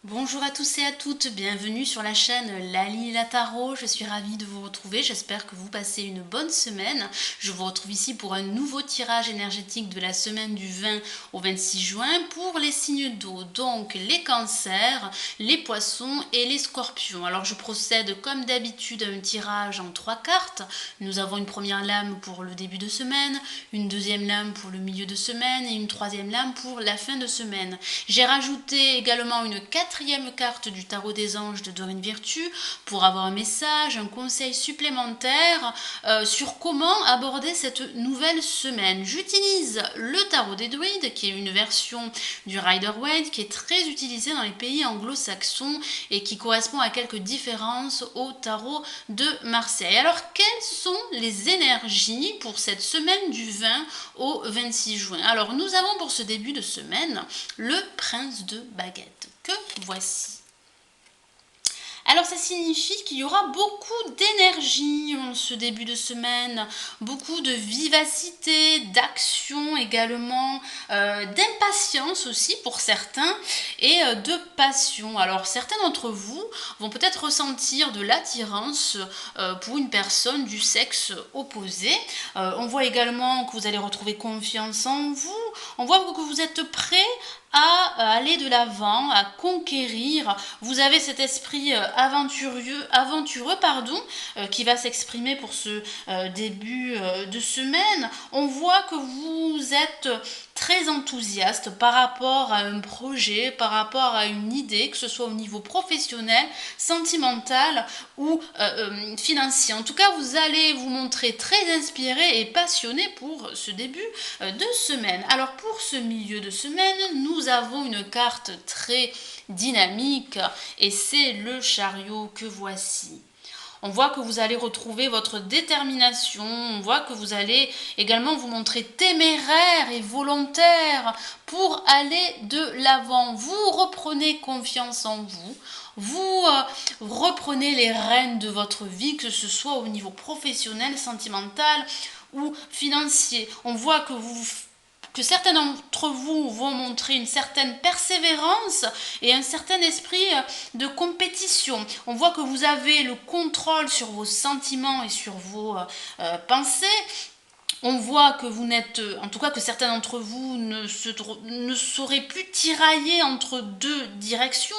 Bonjour à tous et à toutes, bienvenue sur la chaîne Lali la Tarot, je suis ravie de vous retrouver, j'espère que vous passez une bonne semaine. Je vous retrouve ici pour un nouveau tirage énergétique de la semaine du 20 au 26 juin pour les signes d'eau, donc les cancers, les poissons et les scorpions. Alors je procède comme d'habitude à un tirage en 3 cartes. Nous avons une première lame pour le début de semaine, une deuxième lame pour le milieu de semaine et une troisième lame pour la fin de semaine. J'ai rajouté également une quatrième carte du tarot des anges de Dorine Virtue pour avoir un message, un conseil supplémentaire sur comment aborder cette nouvelle semaine. J'utilise le tarot des druides qui est une version du Rider-Waite qui est très utilisée dans les pays anglo-saxons et qui correspond à quelques différences au tarot de Marseille. Alors quelles sont les énergies pour cette semaine du 20 au 26 juin? Alors nous avons pour ce début de semaine le prince de baguette que voici. Alors ça signifie qu'il y aura beaucoup d'énergie en ce début de semaine, beaucoup de vivacité, d'action également, d'impatience aussi pour certains et de passion. Alors certains d'entre vous vont peut-être ressentir de l'attirance pour une personne du sexe opposé. On voit également que vous allez retrouver confiance en vous, on voit que vous êtes prêt à aller de l'avant, à conquérir. Vous avez cet esprit aventureux qui va s'exprimer pour ce début de semaine. On voit que vous êtes très enthousiaste par rapport à un projet, par rapport à une idée, que ce soit au niveau professionnel, sentimental ou financier. En tout cas, vous allez vous montrer très inspiré et passionné pour ce début de semaine. Alors pour ce milieu de semaine, nous avons une carte très dynamique et c'est le chariot que voici. On voit que vous allez retrouver votre détermination, on voit que vous allez également vous montrer téméraire et volontaire pour aller de l'avant. Vous reprenez confiance en vous, vous reprenez les rênes de votre vie, que ce soit au niveau professionnel, sentimental ou financier. On voit que certains d'entre vous vont montrer une certaine persévérance et un certain esprit de compétition. On voit que vous avez le contrôle sur vos sentiments et sur vos pensées. On voit que vous n'êtes, en tout cas que certains d'entre vous ne sauraient plus tirailler entre deux directions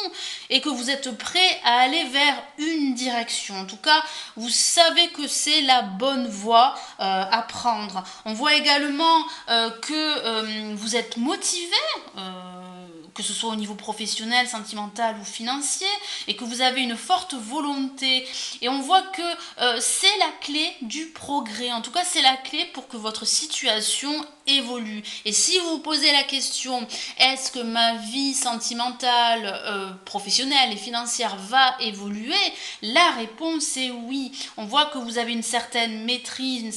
et que vous êtes prêts à aller vers une direction. En tout cas, vous savez que c'est la bonne voie à prendre. On voit également que vous êtes motivé. Que ce soit au niveau professionnel, sentimental ou financier, et que vous avez une forte volonté. Et on voit que c'est la clé du progrès. En tout cas, c'est la clé pour que votre situation évolue. Et si vous vous posez la question, est-ce que ma vie sentimentale, professionnelle et financière va évoluer? La réponse est oui. On voit que vous avez une certaine maîtrise, une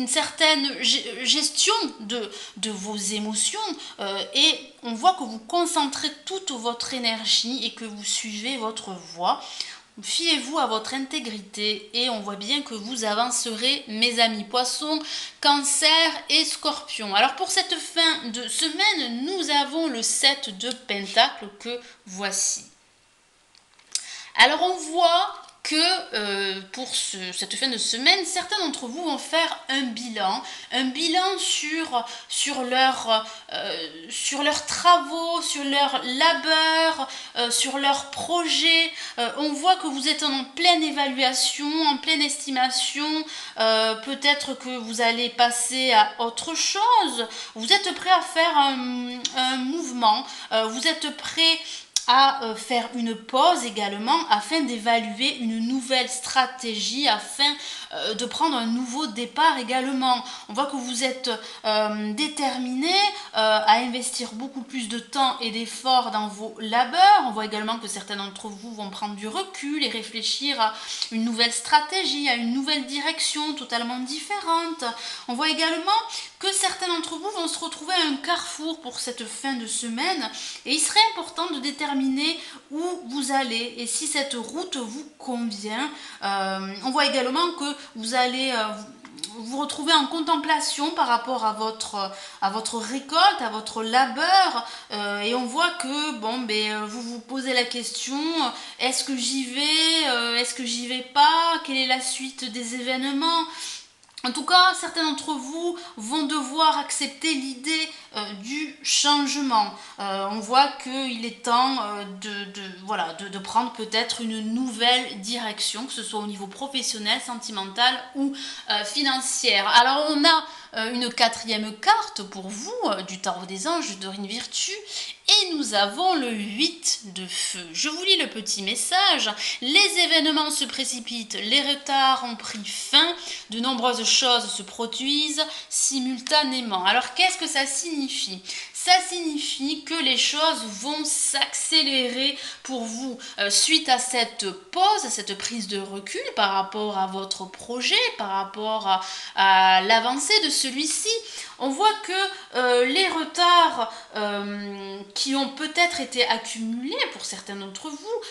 certaine gestion de vos émotions et on voit que vous concentrez toute votre énergie et que vous suivez votre voie. Fiez-vous à votre intégrité et on voit bien que vous avancerez, mes amis poissons, cancer et scorpion. Alors pour cette fin de semaine, nous avons le 7 de pentacles que voici. Alors on voit que pour cette fin de semaine, certains d'entre vous vont faire un bilan sur leurs travaux, sur leurs labeurs, sur leurs projets. On voit que vous êtes en pleine évaluation, en pleine estimation. Peut-être que vous allez passer à autre chose. Vous êtes prêt à faire un mouvement. Vous êtes prêt à faire une pause également afin d'évaluer une nouvelle stratégie, afin de prendre un nouveau départ également. On voit que vous êtes déterminé à investir beaucoup plus de temps et d'efforts dans vos labeurs. On voit également que certains d'entre vous vont prendre du recul et réfléchir à une nouvelle stratégie, à une nouvelle direction totalement différente. On voit également que certains d'entre vous vont se retrouver à un carrefour pour cette fin de semaine et il serait important de déterminer où vous allez et si cette route vous convient. On voit également que vous allez vous retrouvez en contemplation par rapport à votre récolte, à votre labeur, et on voit que vous vous posez la question, est-ce que j'y vais, est-ce que j'y vais pas, quelle est la suite des événements? En tout cas, certains d'entre vous vont devoir accepter l'idée du changement. On voit qu'il est temps de prendre peut-être une nouvelle direction, que ce soit au niveau professionnel, sentimental ou financière. Alors on a une quatrième carte pour vous du tarot des anges de Dorine Virtue et nous avons le 8 de feu. Je vous lis le petit message. Les événements se précipitent, les retards ont pris fin, de nombreuses choses se produisent simultanément. Alors qu'est-ce que ça signifie? Ça signifie que les choses vont s'accélérer pour vous suite à cette pause, à cette prise de recul par rapport à votre projet, par rapport à l'avancée de celui-ci. On voit que les retards qui ont peut-être été accumulés pour certains d'entre vous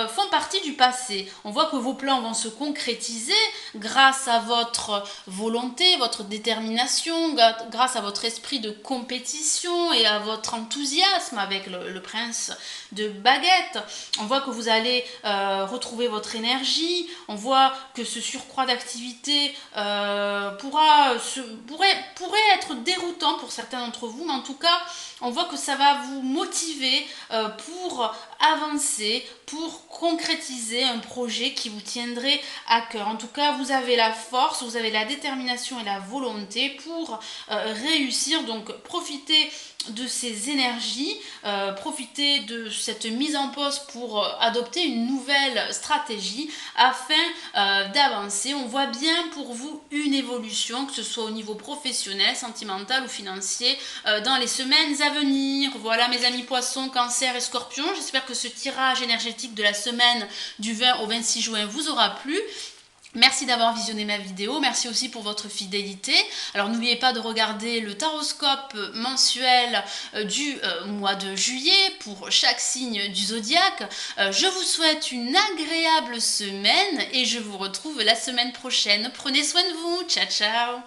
font partie du passé. On voit que vos plans vont se concrétiser grâce à votre volonté, votre détermination, grâce à votre esprit de compétition et à votre enthousiasme avec le prince de baguette. On voit que vous allez retrouver votre énergie. On voit que ce surcroît d'activité pourrait être déroutant pour certains d'entre vous, mais en tout cas, on voit que ça va vous motiver pour avancer, pour concrétiser un projet qui vous tiendrait à cœur. En tout cas, vous avez la force, vous avez la détermination et la volonté pour réussir. Donc, profitez de ces énergies, profitez de cette mise en pause pour adopter une nouvelle stratégie afin d'avancer. On voit bien pour vous une évolution, que ce soit au niveau professionnel, sentimental ou financier, dans les semaines à venir. Voilà mes amis poissons, cancer et scorpion, j'espère que ce tirage énergétique de la semaine du 20 au 26 juin vous aura plu. Merci d'avoir visionné ma vidéo, merci aussi pour votre fidélité. Alors n'oubliez pas de regarder le taroscope mensuel du mois de juillet pour chaque signe du zodiaque. Je vous souhaite une agréable semaine et je vous retrouve la semaine prochaine. Prenez soin de vous, ciao ciao.